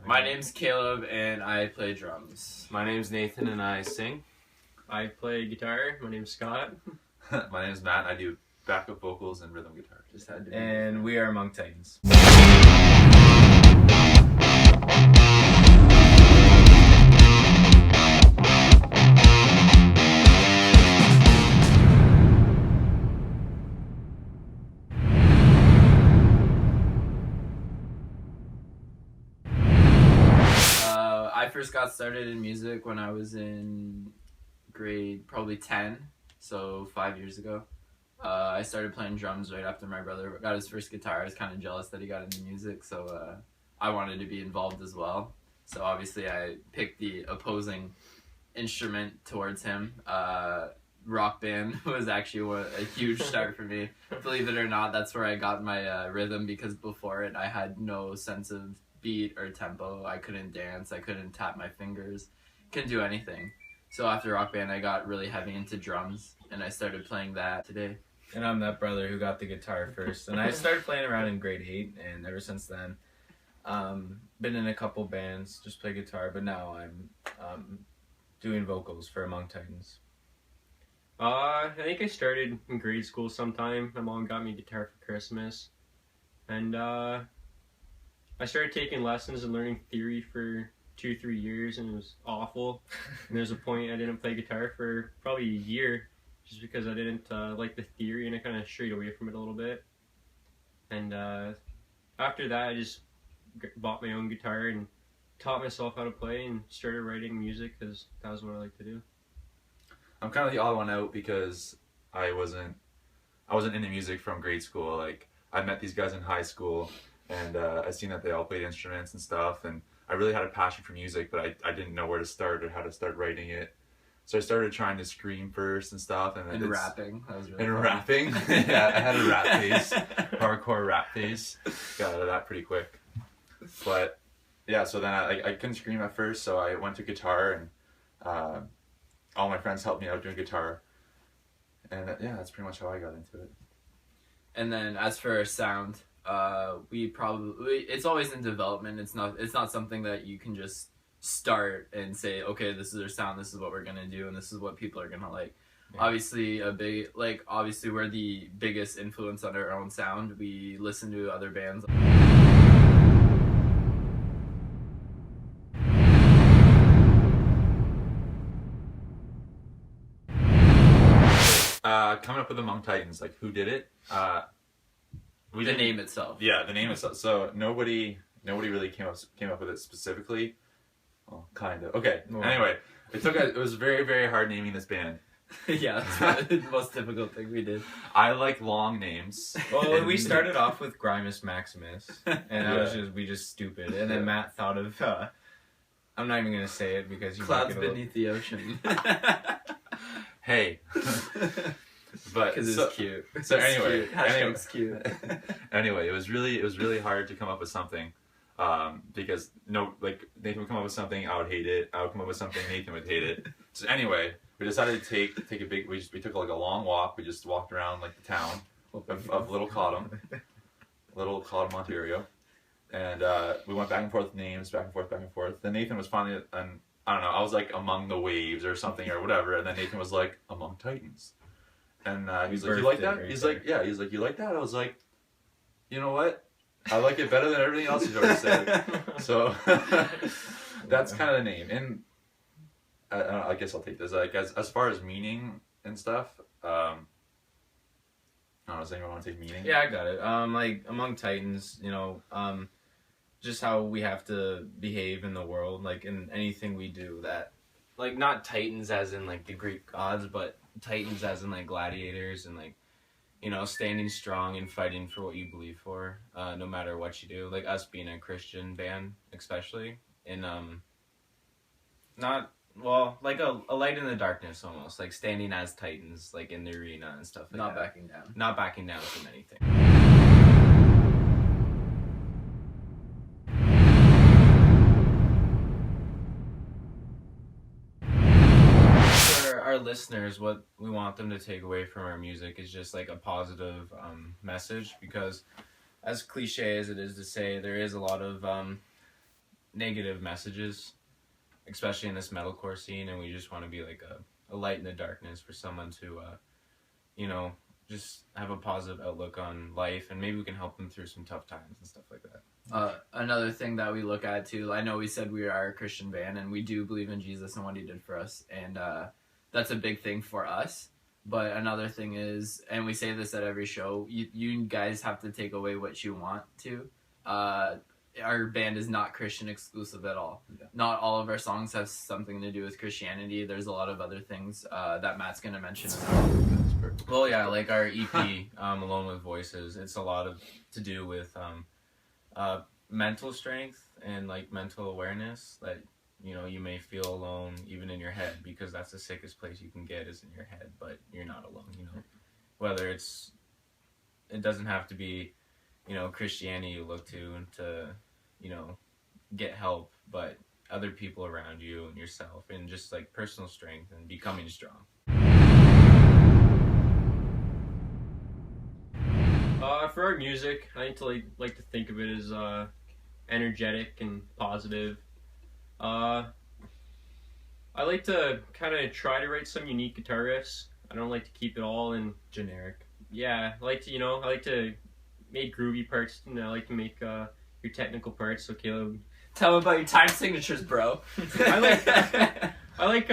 My name's Caleb and I play drums. My name's Nathan and I sing. I play guitar. My name's Scott. My name's Matt. I do backup vocals and rhythm guitar. Just had to And we are AmongTitans. I first got started in music when I was in grade probably 10, so 5 years ago. I started playing drums right after my brother got his first guitar. I was kind of jealous that he got into music, so I wanted to be involved as well. So obviously I picked the opposing instrument towards him. Rock band was actually a huge start for me. Believe it or not, that's where I got my rhythm, because before it I had no sense of beat or tempo. I couldn't dance, I couldn't tap my fingers, couldn't do anything. So after rock band I got really heavy into drums and I started playing that today. And I'm that brother who got the guitar first. And I started playing around in grade 8, and ever since then, been in a couple bands, just play guitar, but now I'm doing vocals for AmongTitans. I think I started in grade school sometime. My mom got me a guitar for Christmas. And I started taking lessons and learning theory for 2-3 years, and it was awful. And there's a point I didn't play guitar for probably a year, just because I didn't like the theory, and I kind of strayed away from it a little bit. And after that, I just bought my own guitar and taught myself how to play and started writing music, because that was what I like to do. I'm kind of the odd one out because I wasn't into music from grade school. Like, I met these guys in high school, and I seen that they all played instruments and stuff, and I really had a passion for music, but I didn't know where to start or how to start writing it. So I started trying to scream first and stuff, and rapping. That was really and fun. rapping. Yeah, I had a rap phase, hardcore rap phase. Got out of that pretty quick. But yeah, so then I couldn't scream at first, so I went to guitar, and all my friends helped me out doing guitar. And yeah, that's pretty much how I got into it. And then as for our sound, it's always in development. It's not something that you can just start and say, okay, this is our sound, this is what we're gonna do, and this is what people are gonna like. Yeah. Obviously we're the biggest influence on our own sound. We listen to other bands. Coming up with AmongTitans, like, who did it? The name itself. Yeah, the name itself. So nobody really came up with it specifically. Well, kind of. Okay. Well, anyway, it was very, very hard naming this band. Yeah, that's the most difficult thing we did. I like long names. Well, we started off with Grimus Maximus, and we just stupid. And then Matt thought of, I'm not even gonna say it because you Clouds Beneath the Ocean. Hey. But because it's cute. So anyway, cute. Anyway, it was really hard to come up with something, because Nathan would come up with something, I would hate it. I would come up with something, Nathan would hate it. So anyway, we decided to take a big. We took like a long walk. We just walked around like the town of Little Cotton, Ontario, and we went back and forth with names, back and forth. Then Nathan was finally, and I don't know, I was like Among the Waves or something or whatever, and then Nathan was like AmongTitans. And he's like, you like that? He's like, yeah. He's like, you like that? I was like, you know what? I like it better than everything else he's already said. So that's kind of the name. And I guess I'll take this. Like, as far as meaning and stuff, I don't know, does anyone want to take meaning? Yeah, I got it. Like, AmongTitans, just how we have to behave in the world, like in anything we do, that, like, not Titans as in like the Greek gods, but Titans as in like gladiators, and like, standing strong and fighting for what you believe for, no matter what you do. Like us being a Christian band, especially, and like a light in the darkness almost, like standing as Titans, like in the arena and stuff like Not that. Not backing down from anything. Our listeners, what we want them to take away from our music is just like a positive message, because as cliche as it is to say, there is a lot of negative messages, especially in this metalcore scene, and we just want to be like a light in the darkness for someone to, you know, just have a positive outlook on life, and maybe we can help them through some tough times and stuff like that. Another thing that we look at too, I know we said we are a Christian band, and we do believe in Jesus and what he did for us, and that's a big thing for us. But another thing is, and we say this at every show, you guys have to take away what you want to. Our band is not Christian exclusive at all. Yeah. Not all of our songs have something to do with Christianity. There's a lot of other things that Matt's going to mention. Well, yeah, like our EP, Alone with Voices, it's a lot to do with mental strength and like mental awareness that, you know, you may feel alone even in your head, because that's the sickest place you can get is in your head, but you're not alone, you know. Whether it doesn't have to be, you know, Christianity you look to you know, get help, but other people around you and yourself, and just like personal strength and becoming strong. For our music, I like to think of it as energetic and positive. I like to kind of try to write some unique guitar riffs. I don't like to keep it all in Generic. Yeah, I like to make groovy parts, and I like to make your technical parts. So Caleb, Tell them about your time signatures, bro. I like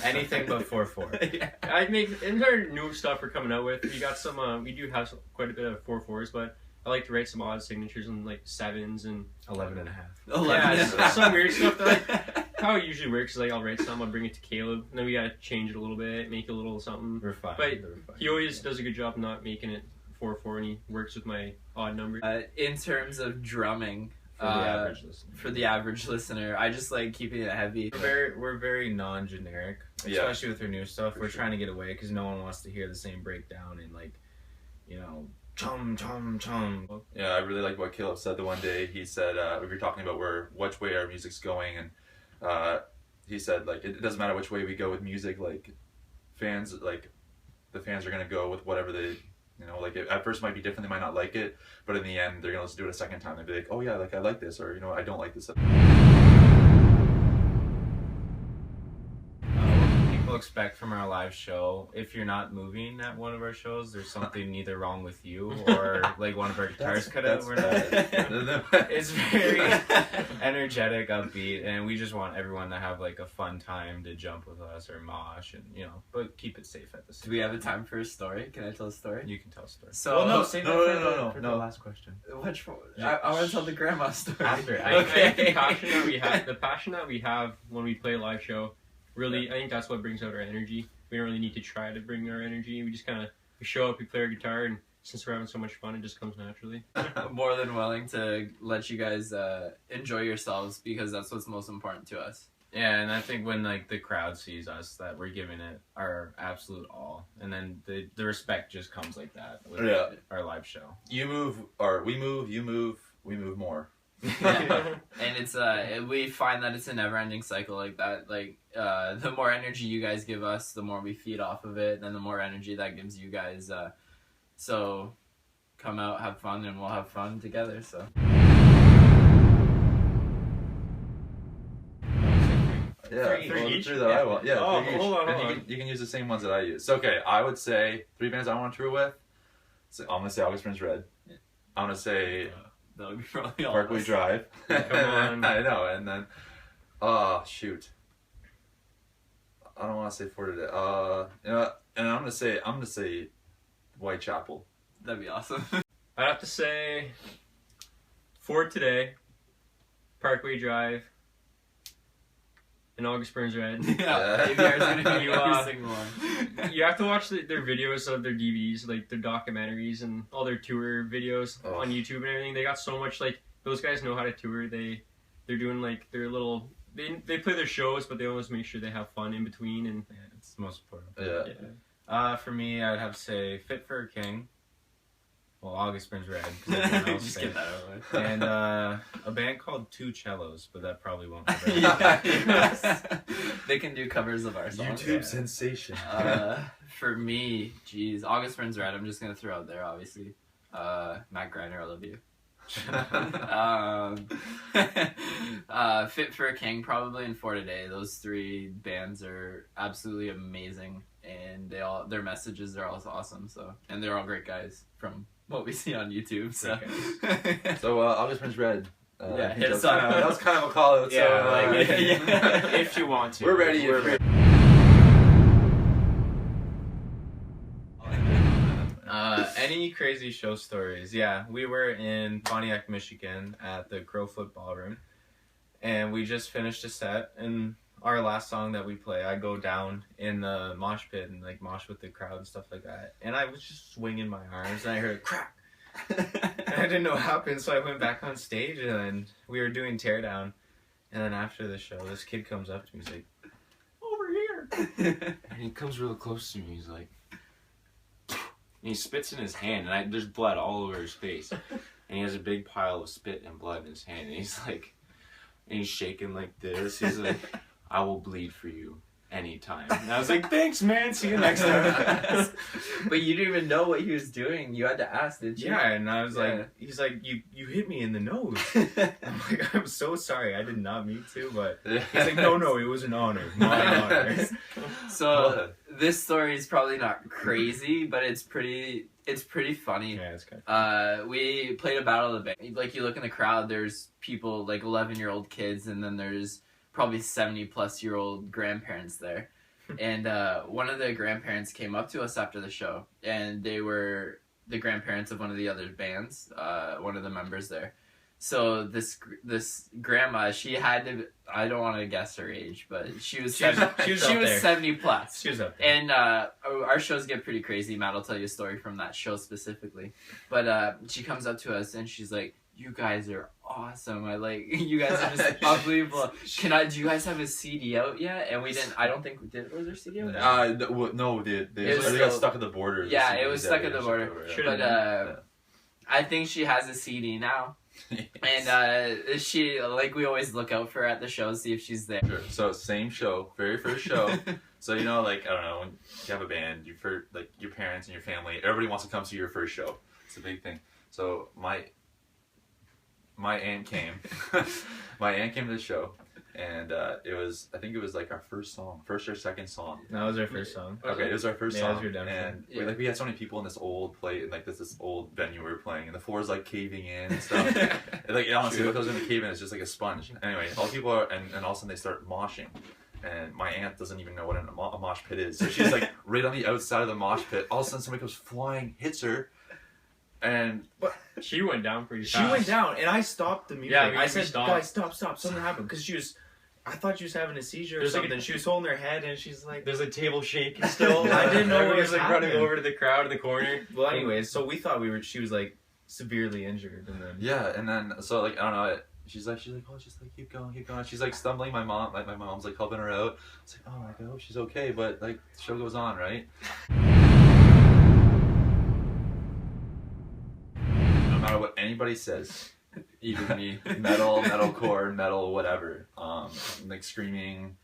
Anything but 4/4. Yeah. I make in our new stuff we're coming out with. We got some. We do have quite a bit of 4/4s, but I like to write some odd signatures and like 7s and 11 and a half. yeah, some weird stuff. That how it usually works is like I'll write something, I'll bring it to Caleb, and then we gotta change it a little bit, make it a little something. Refine. But he always does a good job not making it 4/4, and he works with my odd numbers. In terms of drumming, For the average listener. for the average listener, I just like keeping it heavy. We're very non-generic, especially with our new stuff. We're trying to get away because no one wants to hear the same breakdown and like, you know, chum chum chum. Yeah, I really like what Caleb said the one day. He said we were talking about which way our music's going, and he said like it doesn't matter which way we go with music. Like the fans are gonna go with whatever they. You know, like at first it might be different, they might not like it, but in the end they're gonna listen to it a second time. They'll be like, oh yeah, like I like this, or you know, I don't like this. What people expect from our live show, if you're not moving at one of our shows, there's something either wrong with you or like one of our guitars cut out. It's very energetic, upbeat, and we just want everyone to have like a fun time to jump with us or mosh, and you know, but keep it safe at the same Do we have a time for a story? Can I tell a story? You can tell a story. So For the last question. Which one? I want to tell the grandma story. After. I think the passion that we have when we play a live show, really, I think that's what brings out our energy. We don't really need to try to bring our energy. We just kind of show up, we play our guitar, and since we're having so much fun, it just comes naturally. More than willing to let you guys enjoy yourselves, because that's what's most important to us. Yeah, and I think when like the crowd sees us, that we're giving it our absolute all, and then the respect just comes like that with our live show. You move, or we move. You move. We move more. And it's we find that it's a never-ending cycle like that. Like the more energy you guys give us, the more we feed off of it, and the more energy that gives you guys. So come out, have fun, and we'll have fun together. So. Yeah, Three each? three that I want. Yeah, Oh, three each. hold on, And hold on. you can use the same ones that I use. Okay, I would say 3 bands I want to tour with. So I'm gonna say August Burns Red. I'm gonna say That would be probably all. Parkway of us. Drive. Come on. I know, and then shoot. I don't want to say for today. You know, and I'm gonna say Whitechapel. That'd be awesome. I'd have to say, for today, Parkway Drive, and August Burns Red. Yeah, ABR's gonna be You, every single one. You have to watch their videos of their DVDs, like their documentaries and all their tour videos on YouTube and everything. They got so much, like, those guys know how to tour. They're doing like their little, they play their shows, but they always make sure they have fun in between. And Yeah, it's the most important. Yeah. For me, I'd have to say Fit for a King. Well, August Burns Red. 'Cause everyone else Just said. get that over with. And a band called Two Cellos, but that probably won't. Yeah. They can do covers of our songs. YouTube sensation. For me, geez, August Burns Red. I'm just gonna throw out there, obviously. Matt Greiner, I love you. Fit for a King probably, and For Today. Those three bands are absolutely amazing, and their messages are also awesome. So, and they're all great guys from what we see on YouTube. So, So August Burns Red. Yeah, hit us up. That was kind of a call out. If you want to, we're ready. Any crazy show stories? Yeah, we were in Pontiac, Michigan at the Crowfoot Ballroom, and we just finished a set, and our last song that we play, I go down in the mosh pit and like mosh with the crowd and stuff like that, and I was just swinging my arms, and I heard a crack, and I didn't know what happened, so I went back on stage, and then we were doing Teardown, and then after the show, this kid comes up to me, he's like, "Over here," and he comes real close to me, he's like, and he spits in his hand, and there's blood all over his face. And he has a big pile of spit and blood in his hand. And he's like, and he's shaking like this. He's like, "I will bleed for you anytime." And I was like, "Thanks, man. See you next time." But you didn't even know what he was doing. You had to ask, didn't you? Yeah, and I was like, he's like, you hit me in the nose. I'm like, "I'm so sorry. I did not mean to." But he's like, no, it was an honor. My honor. So this story is probably not crazy, but it's pretty funny. Yeah, it's kind of we played a battle of the band. Like, you look in the crowd, there's people like 11-year-old kids, and then there's probably 70-plus-year-old grandparents there. And one of the grandparents came up to us after the show, and they were the grandparents of one of the other bands, one of the members there. So this grandma, she had to, I don't want to guess her age, but she was 70 plus. She was up there. And our shows get pretty crazy. Matt will tell you a story from that show specifically. But she comes up to us and she's like, "You guys are awesome. You guys are just unbelievable. Do you guys have a CD out yet?" And we didn't. I don't think we did. Was there a CD out? No, they got stuck at the border. Yeah, it was stuck at the border. But I think she has a CD now. And she, like, we always look out for her at the show, see if she's there. Sure. So same show, very first show. So I don't know, when you have a band, your parents and your family, everybody wants to come see your first show. It's a big thing. So my aunt came. My aunt came to the show, and I think it was like our first or second song. That was our first song. Okay, it was our first song. It was redemption. And we had so many people in this old this old venue we were playing, and the floor's like caving in and stuff. And, honestly, what goes in the cave in is just like a sponge. Anyway, all people are, and all of a sudden they start moshing. And my aunt doesn't even know what a mosh pit is. So she's like right on the outside of the mosh pit. All of a sudden somebody comes flying, hits her, and she went down pretty fast. She went down, and I stopped the music. Yeah, I said, "Guys, stop! Something happened." Because I thought she was having a seizure or something. She was holding her head, and she's like, "There's a table shaking still." I didn't know what was running over to the crowd in the corner. Well, anyways, so we thought she was like severely injured, and then and then so I don't know. She's like, "Oh, just like keep going." She's like stumbling. My mom's like helping her out. It's like, "Oh, I hope she's okay," but like the show goes on, right? No matter what anybody says, Even me. metalcore, metal, whatever, like screaming,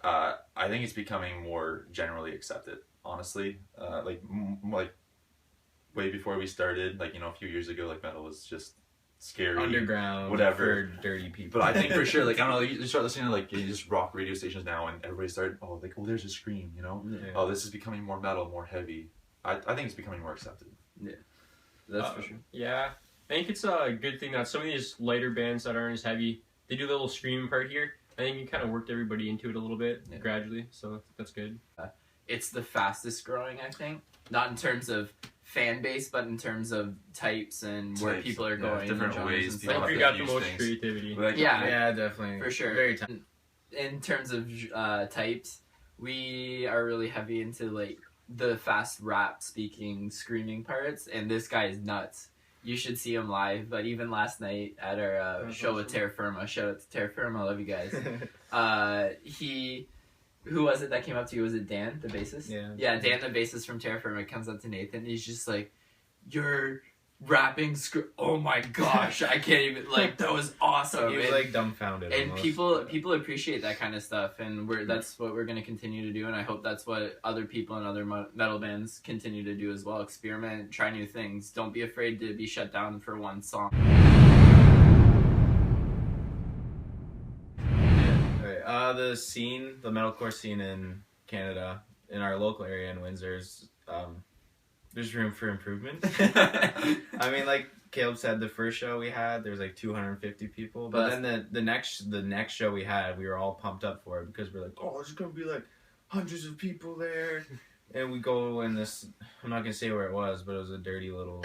I think it's becoming more generally accepted, honestly. Like way before we started, a few years ago, metal was just scary, underground, whatever, for dirty people. But I think for sure, I don't know, you start listening to just rock radio stations now, and everybody started, oh, there's a scream, Yeah. Oh, this is becoming more metal, more heavy. I think it's becoming more accepted. Yeah, that's for sure. Yeah, I think it's a good thing that some of these lighter bands that aren't as heavy, they do the little screaming part here. I think you kind of worked everybody into it a little bit gradually, so that's good. It's the fastest growing, I think. Not in terms of fan base, but in terms of types and where people are going. Different ways. I think we got the most creativity. Yeah, definitely. For sure. Very in terms of types, we are really heavy into the fast rap speaking screaming parts, and this guy is nuts. You should see him live. But even last night at our show with Terra Firma, shout out to Terra Firma, I love you guys. Who was it that came up to you? Was it Dan, the bassist? Yeah, Dan, the bassist from Terra Firma, comes up to Nathan, and he's just like, "You're rapping oh my gosh, I can't even, that was awesome." He was dumbfounded. And almost. people appreciate that kind of stuff, and that's what we're going to continue to do, and I hope that's what other people and other metal bands continue to do as well. Experiment, try new things. Don't be afraid to be shut down for one song. The scene, the metalcore scene in Canada, in our local area in Windsor's, there's room for improvement. I mean, like Caleb said, the first show we had, there was like 250 people. But then the next show we had, we were all pumped up for it because we're like, oh, there's gonna be like hundreds of people there. And we go in this, I'm not gonna say where it was, but it was a dirty little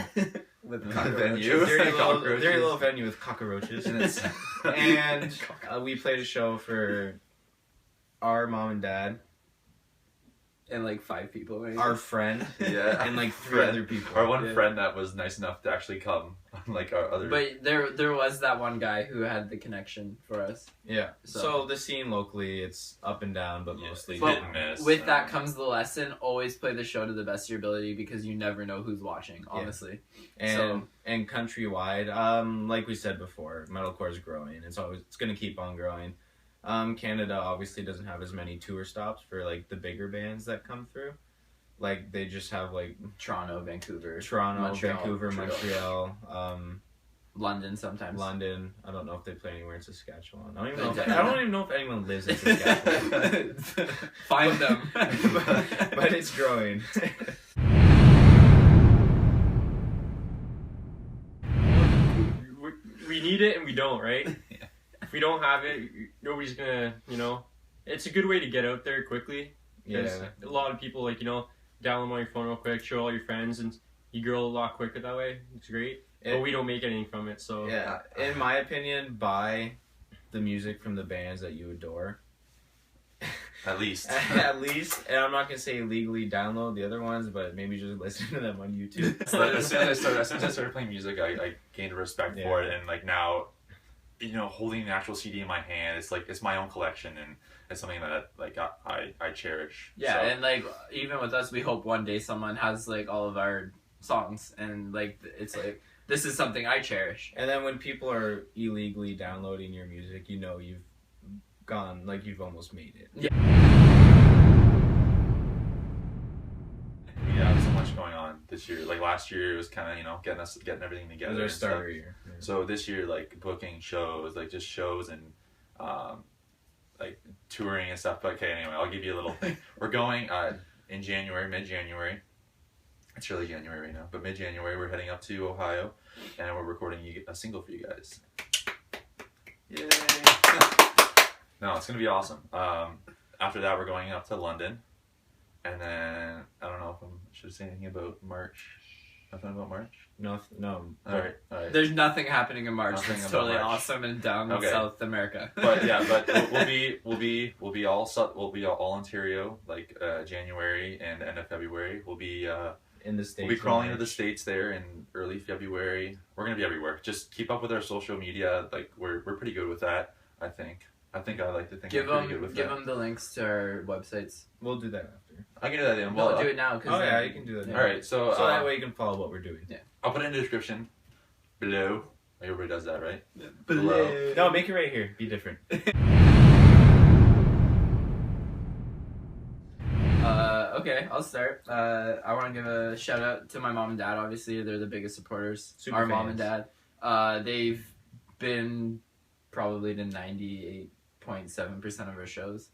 venue. Dirty little venue with cockroaches. And we played a show for our mom and dad. And like 5 people, right? Our friend. Yeah. And like 3 other people. Our one friend that was nice enough to actually come. Like our other. But there was that one guy who had the connection for us. Yeah. So the scene locally, it's up and down, but mostly hit and miss. With that comes the lesson: always play the show to the best of your ability because you never know who's watching. Honestly. And countrywide, like we said before, metalcore is growing. It's going to keep on growing. Canada obviously doesn't have as many tour stops for like the bigger bands that come through. Like they just have like Toronto, Vancouver, Montreal, London sometimes. London. I don't know if they play anywhere in Saskatchewan. I don't even know if anyone lives in Saskatchewan. Find them. but it's growing. We need it and we don't, right? Yeah. If we don't have it, nobody's gonna, it's a good way to get out there quickly. Yeah. A lot of people, download on your phone real quick, show all your friends, and you grow a lot quicker that way. It's great. But we don't make anything from it, so. Yeah, in my opinion, buy the music from the bands that you adore. At least. At least. And I'm not going to say legally download the other ones, but maybe just listen to them on YouTube. So as soon as I started playing music, I gained a respect for it. And like now, holding an actual CD in my hand, it's my own collection, and it's something that I cherish. Yeah, so. And like even with us, we hope one day someone has like all of our songs, and like it's like this is something I cherish. And then when people are illegally downloading your music, you've gone, like you've almost made it. Yeah. We have so much going on this year. Like last year, it was kind of getting everything together. It was our starter year. Yeah. So this year, like booking shows, like just shows and like touring and stuff. But okay, anyway, I'll give you a little thing. We're going in January, mid-January. It's early January right now, but mid-January we're heading up to Ohio, and we're recording a single for you guys. Yay! No, it's gonna be awesome. After that, we're going up to London, and then I don't know if I should say anything about March. Nothing about March? No. All right. There's nothing happening in March. Nothing That's about totally March. awesome and down in South America. But we'll be all Ontario, like January and end of February. We'll be in the States. We'll be crawling into the States there in early February. We're gonna be everywhere. Just keep up with our social media. Like we're pretty good with that. I think I like to think we're pretty good with that. Give them the links to our websites. We'll do that after. I can do that then. We'll do it now. Oh yeah, you can do that now. All right, so that way you can follow what we're doing. Yeah. I'll put it in the description below. Everybody does that, right? Below. No, make it right here. Be different. Okay, I'll start. I want to give a shout out to my mom and dad. Obviously, they're the biggest supporters. Super mom fans. and dad. They've been probably to 98.7% of our shows.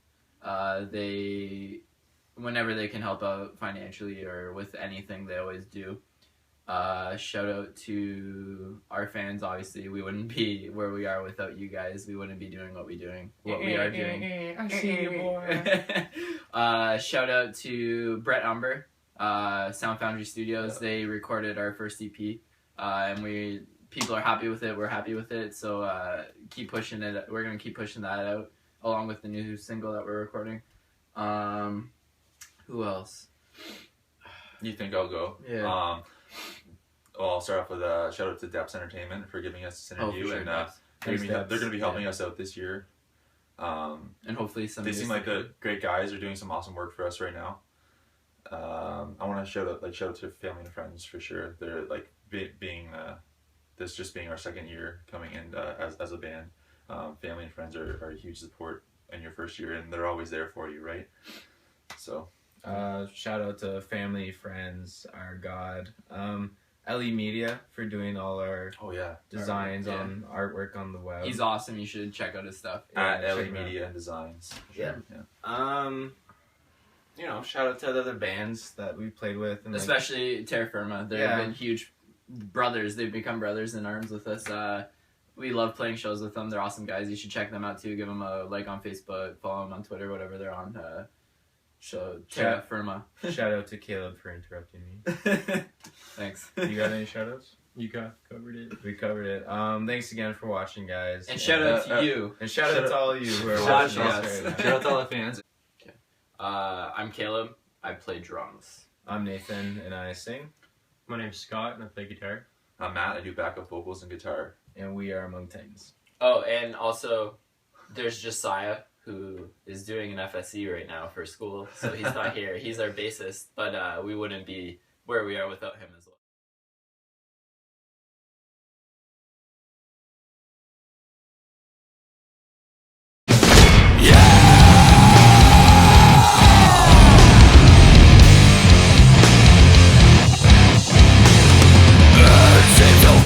They, whenever they can help out financially or with anything, they always do. Shout out to our fans. Obviously, we wouldn't be where we are without you guys. We wouldn't be doing what we are doing. I see you, boy. Shout out to Brett Umber, Sound Foundry Studios. They recorded our first EP, and people are happy with it. We're happy with it. So keep pushing it. We're gonna keep pushing that out along with the new single that we're recording. Who else? You think I'll go? Yeah. Well, I'll start off with a shout out to Depths Entertainment for giving us this interview, sure, and they're going to be helping us out this year. And hopefully they seem like the great guys. Are doing some awesome work for us right now. I want to shout out to family and friends for sure. They're like being this just being our second year coming in as a band. Family and friends are a huge support in your first year, and they're always there for you, right? So. Shout out to family, friends, our God. Ellie Media for doing all our Oh yeah. designs Yeah. on artwork on the web. He's awesome. You should check out his stuff. At check LA him out. Media and Designs. Yeah. Yeah. You know, shout out to the other bands that we played with, and Especially Terra Firma. They've Yeah. been huge brothers. They've become brothers in arms with us. We love playing shows with them. They're awesome guys. You should check them out too. Give them a like on Facebook, follow them on Twitter, whatever they're on. Show Terra Firma. shout out to Caleb for interrupting me. Thanks. You got any shout outs? You covered it. We covered it. Thanks again for watching, guys. And shout out to you. And shout out to all of you who are Shout watching out us to right us. now. Shout out to all the fans. I'm Caleb. I play drums. I'm Nathan, and I sing, My name's Scott, and I play guitar. I'm Matt. I do backup vocals and guitar. and we are Among Titans. Oh, and also, there's Josiah, who is doing an FSC right now for school, so he's not here. He's our bassist, but we wouldn't be where we are without him as well.